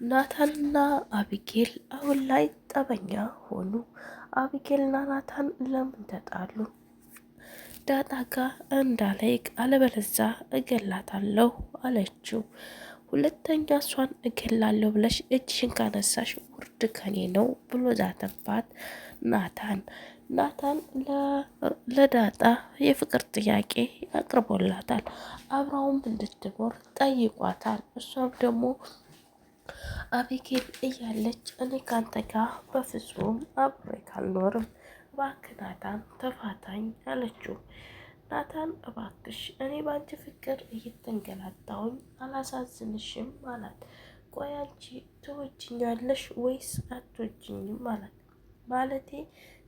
ናታንና አቢጌል አሁን ላይ ጠበኛ ሆኑ። አቢጌልና ናታን ለምን ተጣሉ? ዳጣ ጋ እንዳለይቅ አለበለዛ እገላታለሁ አለችው። ሁለተኛ እሷን እገላለሁ ብለሽ እጅሽን ካነሳሽ ውርድ ከኔ ነው ብሎ ዛተባት። ናታን ለዳጣ የፍቅር ጥያቄ አቅርቦላታል። አብረውም እንድትኖር ጠይቋታል። እሷም ደግሞ አቢጌል እያለች እኔ ካንተ ጋር በፍጹም አብሬ ካልኖርም እባክህ ናታን ተፋታኝ አለችው። ናታን እባክሽ እኔ ባንቺ ፍቅር እየተንገላታሁኝ አላሳዝንሽም አላት። ቆይ አንቺ ትወጂኛለሽ ወይስ አትወጂኝም አላት። ማለቴ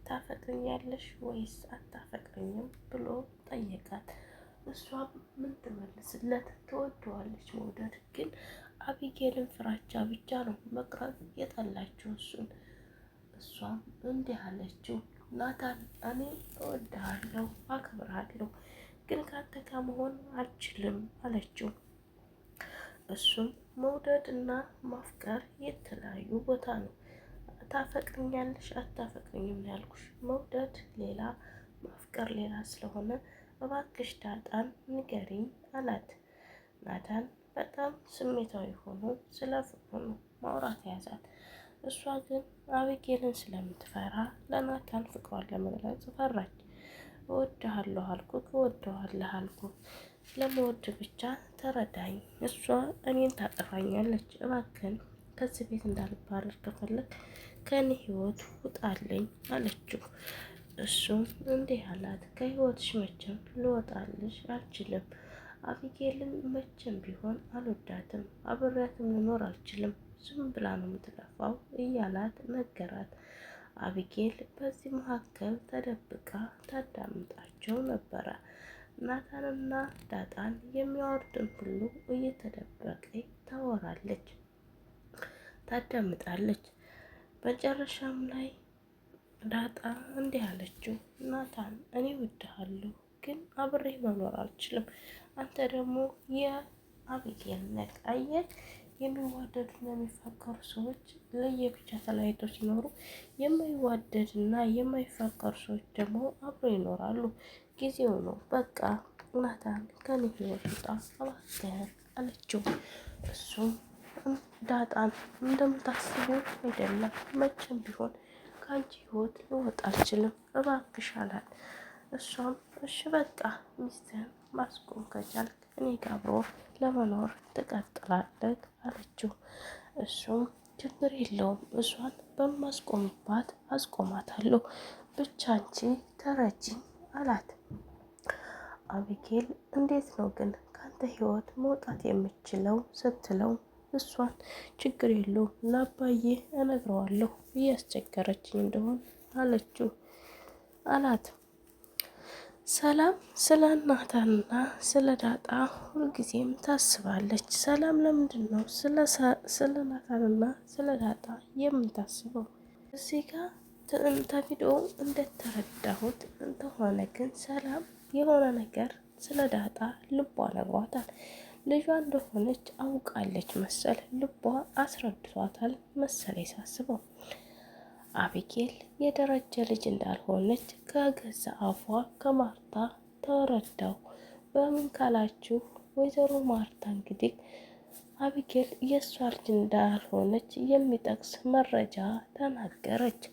ታፈቅርኛለሽ ወይስ አታፈቅርኝም ብሎ ጠየቃት። እሷም ምን ትመልስለት? ትወደዋለች። መውደድ ግን አቢጌልን ፍራቻ ብቻ ነው መቅረብ የጠላችው እሱን። እሷም እንዲህ አለችው፣ ናታን እኔ እወድሃለሁ፣ አክብርሃለሁ ግን ካንተ ጋር መሆን አልችልም አለችው። እሱም መውደድ እና ማፍቀር የተለያዩ ቦታ ነው። ታፈቅርኛለሽ አታፈቅርኝም ያልኩሽ፣ መውደድ ሌላ ማፍቀር ሌላ ስለሆነ እባክሽ ዳጣን ንገሪኝ አላት። ናታን በጣም ስሜታዊ ሆኖ ስለ ፍቅሩ ማውራት ያዛት። እሷ ግን አቢጌልን ስለምትፈራ ለናታን ፍቅሯን ለመግለጽ ፈራች። እወድሃለሁ አልኩህ እወደዋለሁ አልኩህ፣ ለመወድ ብቻ ተረዳኝ። እሷ እኔን ታጠፋኛለች፣ እባክህን ከዚህ ቤት እንዳልባረር ከፈለግ ከኔ ህይወት ውጣልኝ አለችው። እሱም እንዲህ አላት፣ ከህይወትሽ መቼም ልወጣልሽ አልችልም። አቢጌልን መቼም ቢሆን አልወዳትም፣ አብሬያትም ልኖር አልችልም፣ ዝም ብላ ነው የምትለፋው እያላት ነገራት። አቢጌል በዚህ መካከል ተደብቃ ታዳምጣቸው ነበረ። ናታንና ዳጣን የሚያወርድን ሁሉ እየተደበቀች ታወራለች፣ ታዳምጣለች። መጨረሻም ላይ ዳጣ እንዲህ አለችው፣ ናታን እኔ እወድሃለሁ ግን አብሬ መኖር አልችልም። አንተ ደግሞ የአቢጌል ነህ። አየህ፣ የሚዋደዱና የሚፋቀሩ ሰዎች ለየብቻ ተለያይተው ሲኖሩ የማይዋደድና የማይፋቀሩ ሰዎች ደግሞ አብረው ይኖራሉ። ጊዜው ነው በቃ ናታን ከኔ ህይወት ውጣ እባክህን አለችው። እሱም ዳጣን እንደምታስበው አይደለም፣ መቼም ቢሆን ከአንቺ ህይወት ልወጣ አልችልም እባክሽ አላት። እሷም እሺ በቃ ሚስትህን ማስቆም ከቻልክ እኔ ጋር አብሮ ለመኖር ትቀጥላለህ አለችው። እሱም ችግር የለውም እሷን በማስቆምባት አስቆማታለሁ፣ ብቻ አንቺ ተረጂኝ አላት። አቢጌል እንዴት ነው ግን ካንተ ህይወት መውጣት የምችለው ስትለው እሷን ችግር የለውም ለአባዬ እነግረዋለሁ እያስቸገረችኝ እንደሆን አለችው አላት። ሰላም ስለ ናታንና ስለ ዳጣ ሁልጊዜም ታስባለች። ሰላም ለምንድን ነው ስለ ናታንና ስለ ዳጣ የምታስበው? እዚህ ጋር ተቪዲዮ እንደተረዳሁት እንደሆነ ግን ሰላም የሆነ ነገር ስለ ዳጣ ልቧ ነግሯታል። ልጇ እንደሆነች አውቃለች መሰል፣ ልቧ አስረድቷታል መሰል ሳስበው። አቢጌል የደረጀ ልጅ እንዳልሆነች ከገዛ አፏ ከማርታ ተረዳው። በምን ካላችሁ ወይዘሮ ማርታ እንግዲህ አቢጌል የእሷ ልጅ እንዳልሆነች የሚጠቅስ መረጃ ተናገረች።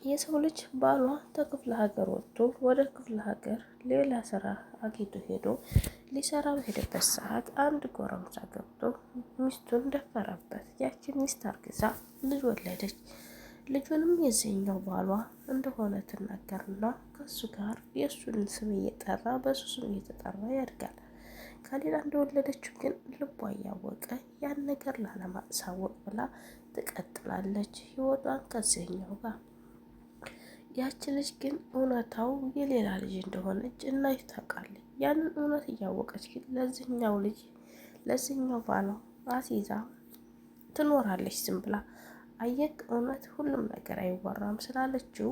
የሰው ልጅ ባሏ ከክፍለ ሀገር ወጥቶ ወደ ክፍለ ሀገር ሌላ ስራ አግኝቶ ሄዶ ሊሰራ በሄደበት ሰዓት አንድ ጎረምሳ ገብቶ ሚስቱን ደፈረበት። ያቺ ሚስት አርግዛ ልጅ ወለደች። ልጁንም የዚህኛው ባሏ እንደሆነ ትናገርና ከሱ ጋር የእሱን ስም እየጠራ በሱ ስም እየተጠራ ያድጋል። ከሌላ እንደወለደችው ግን ልቧ እያወቀ ያን ነገር ላለማሳወቅ ብላ ትቀጥላለች ህይወቷን ከዚህኛው ጋር። ያቺ ልጅ ግን እውነታው የሌላ ልጅ እንደሆነች እናት ታውቃለች። ያንን እውነት እያወቀች ግን ለዚህኛው ባሏ አሲዛ ትኖራለች ዝም ብላ። አየክ እውነት ሁሉም ነገር አይወራም ስላለችው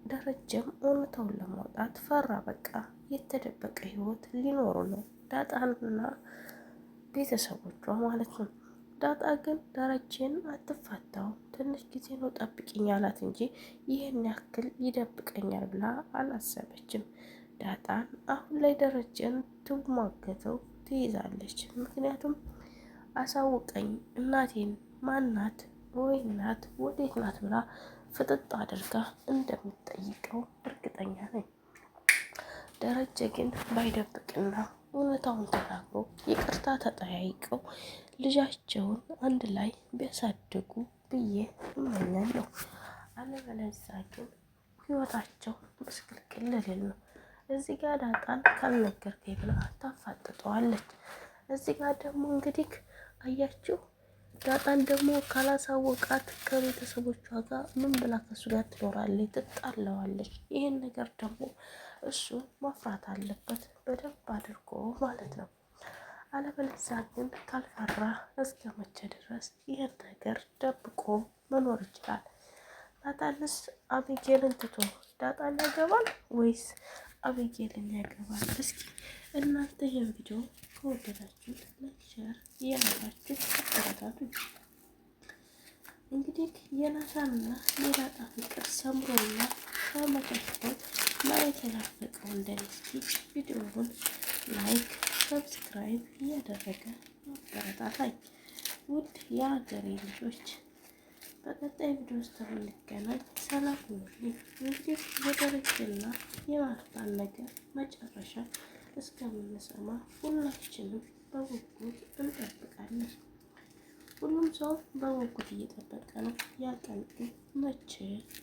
ደረጀም እውነታውን ለማውጣት ፈራ። በቃ የተደበቀ ህይወት ሊኖሩ ነው። ዳጣንና ቤተሰቦቿ ማለት ነው። ዳጣ ግን ደረጀን አትፋታው፣ ትንሽ ጊዜ ነው ጠብቂኝ አላት እንጂ ይህን ያክል ይደብቀኛል ብላ አላሰበችም። ዳጣን አሁን ላይ ደረጀን ትሟገተው ትይዛለች። ምክንያቱም አሳውቀኝ እናቴን ማናት ወይ ናት ወዴት ናት ብላ ፍጥጥ አድርጋ እንደምትጠይቀው እርግጠኛ ነኝ። ደረጀ ግን ባይደብቅና እውነታውን ተናግሮ ይቅርታ ተጠያይቀው ልጃቸውን አንድ ላይ ቢያሳድጉ ብዬ እመኛለሁ። አለበለዚያ ግን ህይወታቸው ምስቅልቅል ልል ነው። እዚህ ጋር ዳጣን ካልነገርከኝ ብላ ታፋጥጠዋለች። እዚህ ጋር ደግሞ እንግዲህ አያችሁ ዳጣን ደግሞ ካላሳወቃት ከቤተሰቦቿ ጋር ምን ብላ ከሱ ጋር ትኖራለች? ትጣለዋለች። ይህን ነገር ደግሞ እሱ ማፍራት አለበት በደንብ አድርጎ ማለት ነው። አለበለዚያ ግን ካልፈራ እስከ መቼ ድረስ ይህን ነገር ደብቆ መኖር ይችላል? ናታንስ አቢጌልን ትቶ ዳጣን ያገባል ወይስ አቢጌልን ያገባል? እስኪ እናንተ ይህን ቪዲዮ ከወደዳችሁት ላይክ፣ ሼር እያደረጋችሁ አበረታቱ። እንግዲህ የናታንና የዳጣ ፍቅር ሰምሮና ተመቻችቶ ማየት የናፈቀው እንደኔ እስኪ ቪዲዮውን ላይክ፣ ሰብስክራይብ እያደረገ አበረታታኝ። ውድ የሀገሬ ልጆች በቀጣይ ቪዲዮ ውስጥ የምንገናኝ ሰላም ሁኑልኝ። እንግዲህ የደረጀና የማርታን ነገር መጨረሻ እስከምንሰማ ሁላችንም በጉጉት እንጠብቃለን። ሁሉም ሰው በጉጉት እየጠበቀ ነው። ያ ቀን ግን መቼ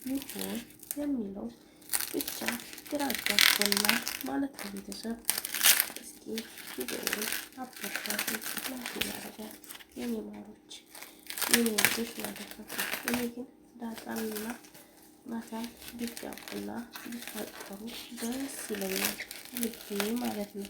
ይሆን የሚለው ብቻ ግራ አጋብቶናል ማለት ነው። ቤተሰብ እስኪ ቪዲዮውን አበረታቱ። ላይክ ያደርጋል የኔ ማሮች የኔ ልጆች ማለት ነው። እኔ ግን ዳጣንና ናታን ቢጋቡና ቢፋቀሩ ደስ ይለኛል ልቤ ማለት ነው።